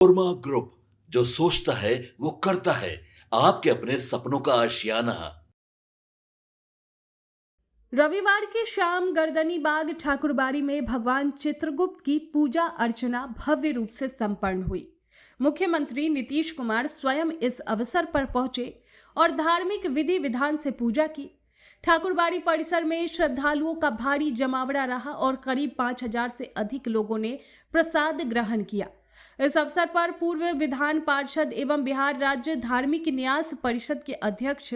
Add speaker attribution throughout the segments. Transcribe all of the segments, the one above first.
Speaker 1: Korma group, जो सोचता है वो करता है। आपके अपने सपनों का आशियाना।
Speaker 2: रविवार की शाम गर्दनी बाग ठाकुरबाड़ी में भगवान चित्रगुप्त की पूजा अर्चना भव्य रूप से संपन्न हुई। मुख्यमंत्री नीतीश कुमार स्वयं इस अवसर पर पहुंचे और धार्मिक विधि विधान से पूजा की। ठाकुरबाड़ी परिसर में श्रद्धालुओं का भारी जमावड़ा रहा और करीब 5,000 से अधिक लोगों ने प्रसाद ग्रहण किया। इस अवसर पर पूर्व विधान पार्षद एवं बिहार राज्य धार्मिक न्यास परिषद के अध्यक्ष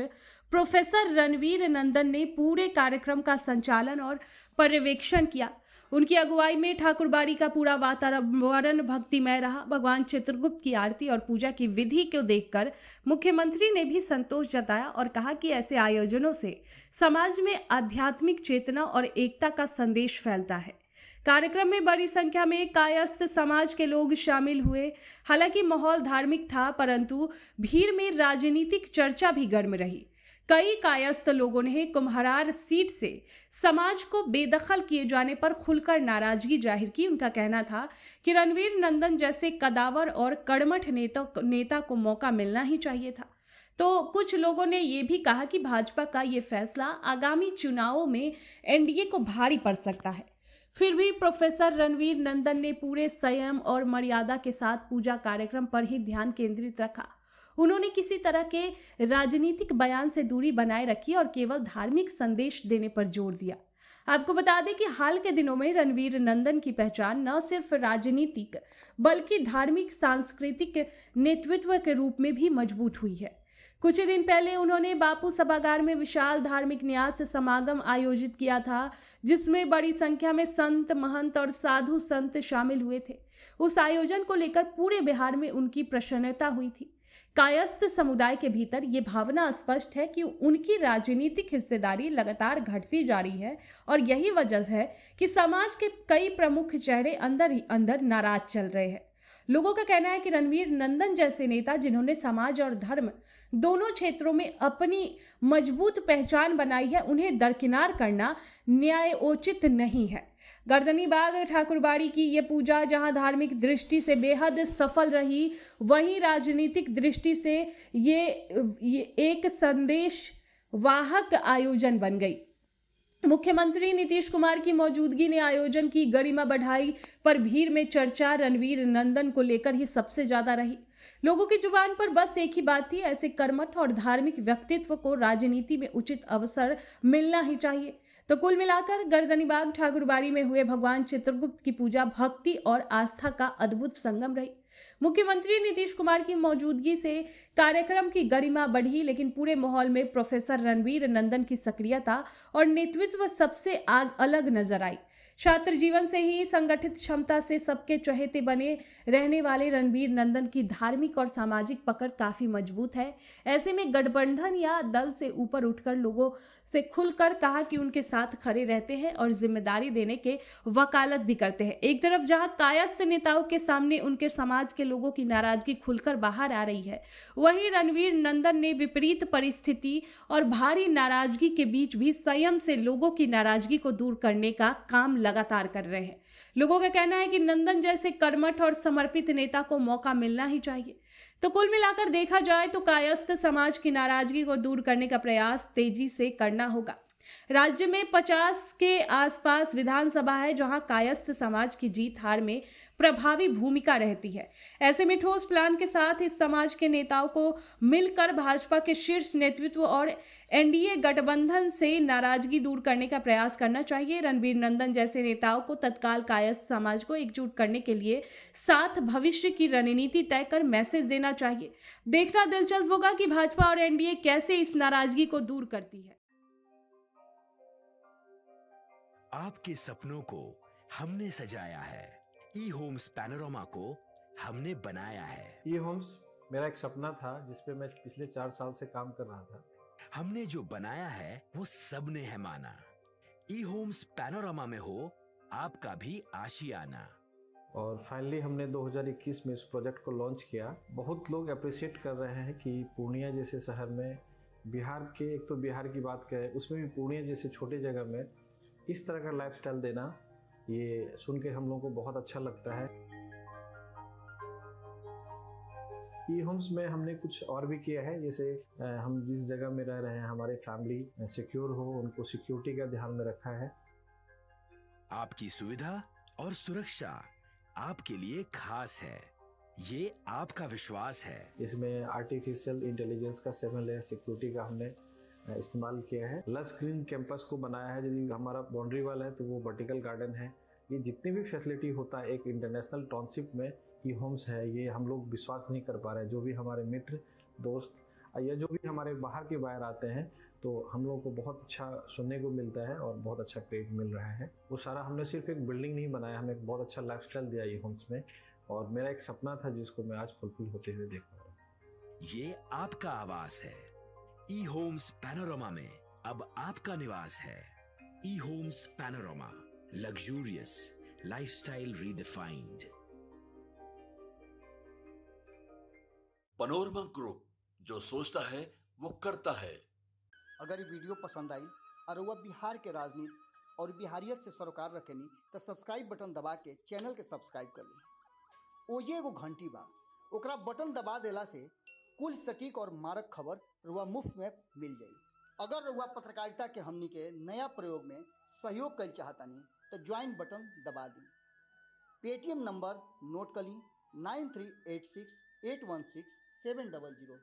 Speaker 2: प्रोफेसर रणवीर नंदन ने पूरे कार्यक्रम का संचालन और पर्यवेक्षण किया। उनकी अगुवाई में ठाकुरबाड़ी का पूरा वातावरण भक्तिमय रहा। भगवान चित्रगुप्त की आरती और पूजा की विधि को देखकर मुख्यमंत्री ने भी संतोष जताया और कहा कि ऐसे आयोजनों से समाज में आध्यात्मिक चेतना और एकता का संदेश फैलता है। कार्यक्रम में बड़ी संख्या में कायस्थ समाज के लोग शामिल हुए। हालांकि माहौल धार्मिक था, परंतु भीड़ में राजनीतिक चर्चा भी गर्म रही। कई कायस्थ लोगों ने कुम्हरार सीट से समाज को बेदखल किए जाने पर खुलकर नाराजगी जाहिर की। उनका कहना था कि रणवीर नंदन जैसे कदावर और कर्मठ नेता को मौका मिलना ही चाहिए था। तो कुछ लोगों ने ये भी कहा कि भाजपा का ये फैसला आगामी चुनावों में एनडीए को भारी पड़ सकता है। फिर भी प्रोफेसर रणवीर नंदन ने पूरे संयम और मर्यादा के साथ पूजा कार्यक्रम पर ही ध्यान केंद्रित रखा। उन्होंने किसी तरह के राजनीतिक बयान से दूरी बनाए रखी और केवल धार्मिक संदेश देने पर जोर दिया। आपको बता दें कि हाल के दिनों में रणवीर नंदन की पहचान न सिर्फ राजनीतिक बल्कि धार्मिक सांस्कृतिक नेतृत्व के रूप में भी मजबूत हुई है। कुछ ही दिन पहले उन्होंने बापू सभागार में विशाल धार्मिक न्यास समागम आयोजित किया था, जिसमें बड़ी संख्या में संत, महंत और साधु संत शामिल हुए थे। उस आयोजन को लेकर पूरे बिहार में उनकी प्रसन्नता हुई थी। कायस्थ समुदाय के भीतर ये भावना स्पष्ट है कि उनकी राजनीतिक हिस्सेदारी लगातार घटती जा रही है और यही वजह है कि समाज के कई प्रमुख चेहरे अंदर ही अंदर नाराज चल रहे हैं। लोगों का कहना है कि रणवीर नंदन जैसे नेता जिन्होंने समाज और धर्म दोनों क्षेत्रों में अपनी मजबूत पहचान बनाई है, उन्हें दरकिनार करना न्यायोचित नहीं है। गर्दनी बाग ठाकुरबाड़ी की ये पूजा जहां धार्मिक दृष्टि से बेहद सफल रही, वहीं राजनीतिक दृष्टि से ये एक संदेश वाहक आयोजन बन गई। मुख्यमंत्री नीतीश कुमार की मौजूदगी ने आयोजन की गरिमा बढ़ाई, पर भीड़ में चर्चा रणवीर नंदन को लेकर ही सबसे ज्यादा रही। लोगों की जुबान पर बस एक ही बात थी, ऐसे कर्मठ और धार्मिक व्यक्तित्व को राजनीति में उचित अवसर मिलना ही चाहिए। तो कुल मिलाकर गर्दनीबाग ठाकुरबाड़ी में हुए भगवान चित्रगुप्त की पूजा भक्ति और आस्था का अद्भुत संगम रही। मुख्यमंत्री नीतीश कुमार की मौजूदगी से कार्यक्रम की गरिमा बढ़ी, लेकिन पूरे माहौल में प्रोफेसर रणवीर नंदन की सक्रियता और नेतृत्व सबसे अलग नजर आई। छात्र जीवन से ही संगठित क्षमता से सबके चहेते बने रहने वाले रणवीर नंदन की धार्मिक और सामाजिक पकड़ काफी मजबूत है। ऐसे में गठबंधन या दल से ऊपर उठकर लोगों से खुलकर कहा कि उनके साथ खड़े रहते हैं और जिम्मेदारी देने के वकालत भी करते हैं। एक तरफ जहां कायस्थ नेताओं के सामने उनके समाज के लोगों की नाराजगी खुलकर बाहर आ रही है, वहीं रणवीर नंदन ने विपरीत परिस्थिति और भारी नाराजगी के बीच भी संयम से लोगों की नाराजगी को दूर करने का काम लगातार कर रहे हैं। लोगों का कहना है कि नंदन जैसे कर्मठ और समर्पित नेता को मौका मिलना ही चाहिए। तो कुल मिलाकर देखा जाए तो कायस्थ समाज की नाराजगी को दूर करने का प्रयास तेजी से करना होगा। राज्य में 50 के आसपास विधानसभा है जहां कायस्थ समाज की जीत हार में प्रभावी भूमिका रहती है। ऐसे में ठोस प्लान के साथ इस समाज के नेताओं को मिलकर भाजपा के शीर्ष नेतृत्व और एनडीए गठबंधन से नाराजगी दूर करने का प्रयास करना चाहिए। रणवीर नंदन जैसे नेताओं को तत्काल कायस्थ समाज को एकजुट करने के लिए साथ भविष्य की रणनीति तय कर मैसेज देना चाहिए। देखना दिलचस्प होगा कि भाजपा और एनडीए कैसे इस नाराजगी को दूर करती है।
Speaker 3: आपके सपनों को हमने सजाया है, ई होम्स पैनोरमा को हमने बनाया है।
Speaker 4: ई होम्स मेरा एक सपना था जिस पे मैं पिछले 4 साल से काम कर रहा था।
Speaker 3: हमने जो बनाया है वो सबने है माना। ई होम्स पैनोरमा में हो आपका भी आशियाना।
Speaker 4: और फाइनली हमने 2021 में इस प्रोजेक्ट को लॉन्च किया। बहुत लोग अप्रिशिएट कर रहे हैं कि पूर्णिया जैसे शहर में बिहार के, एक तो बिहार की बात करें उसमें भी पूर्णिया जैसे छोटे जगह में इस तरह का लाइफस्टाइल देना, ये सुन के हम लोगों को बहुत अच्छा लगता है। ई होम्स में हमने कुछ और भी किया है, जैसे हम जिस जगह में रह रहे हैं हमारे फैमिली सिक्योर हो, उनको सिक्योरिटी का ध्यान में रखा है।
Speaker 3: आपकी सुविधा और सुरक्षा आपके लिए खास है, ये आपका विश्वास है।
Speaker 4: इसमें आर्टिफिशियल इंटेलिजेंस का 7 लेयर सिक्योरिटी का हमने इस्तेमाल किया है। लस ग्रीन कैंपस को बनाया है, यदि हमारा बाउंड्री वाल है तो वो वर्टिकल गार्डन है। ये जितनी भी फैसिलिटी होता है एक इंटरनेशनल टाउनशिप में ई होम्स है, ये हम लोग विश्वास नहीं कर पा रहे हैं। जो भी हमारे मित्र दोस्त या जो भी हमारे बाहर के बाहर आते हैं तो हम लोगों को बहुत अच्छा सुनने को मिलता है और बहुत अच्छा क्रेडिट मिल रहा है। वो सारा हमने सिर्फ एक बिल्डिंग नहीं बनाया, हमें एक बहुत अच्छा लाइफस्टाइल दिया ई होम्स में, और मेरा एक सपना था जिसको मैं आज फुलफिल होते हुए देख पा रहा हूँ।
Speaker 3: ये आपका आवास है। ई होम्स पैनोरामा में अब आपका निवास है। E homes panorama, luxurious lifestyle redefined.
Speaker 1: Panorama group, जो सोचता है वो करता है।
Speaker 5: अगर ये वीडियो पसंद आई और वह बिहार के राजनीति और बिहारियत से सरोकार रखेनी तो सब्सक्राइब बटन दबा के चैनल के सब्सक्राइब कर ली। ओजे एगो घंटी बा, ओकरा बटन दबा देला से कुल सटीक और मारक खबर रुआ मुफ्त में मिल जाई। अगर रुआ पत्रकारिता के हमनी के नया प्रयोग में सहयोग कर चाहतानी तो ज्वाइन बटन दबा दी। पेटीएम नंबर नोट कर ली 9386816700।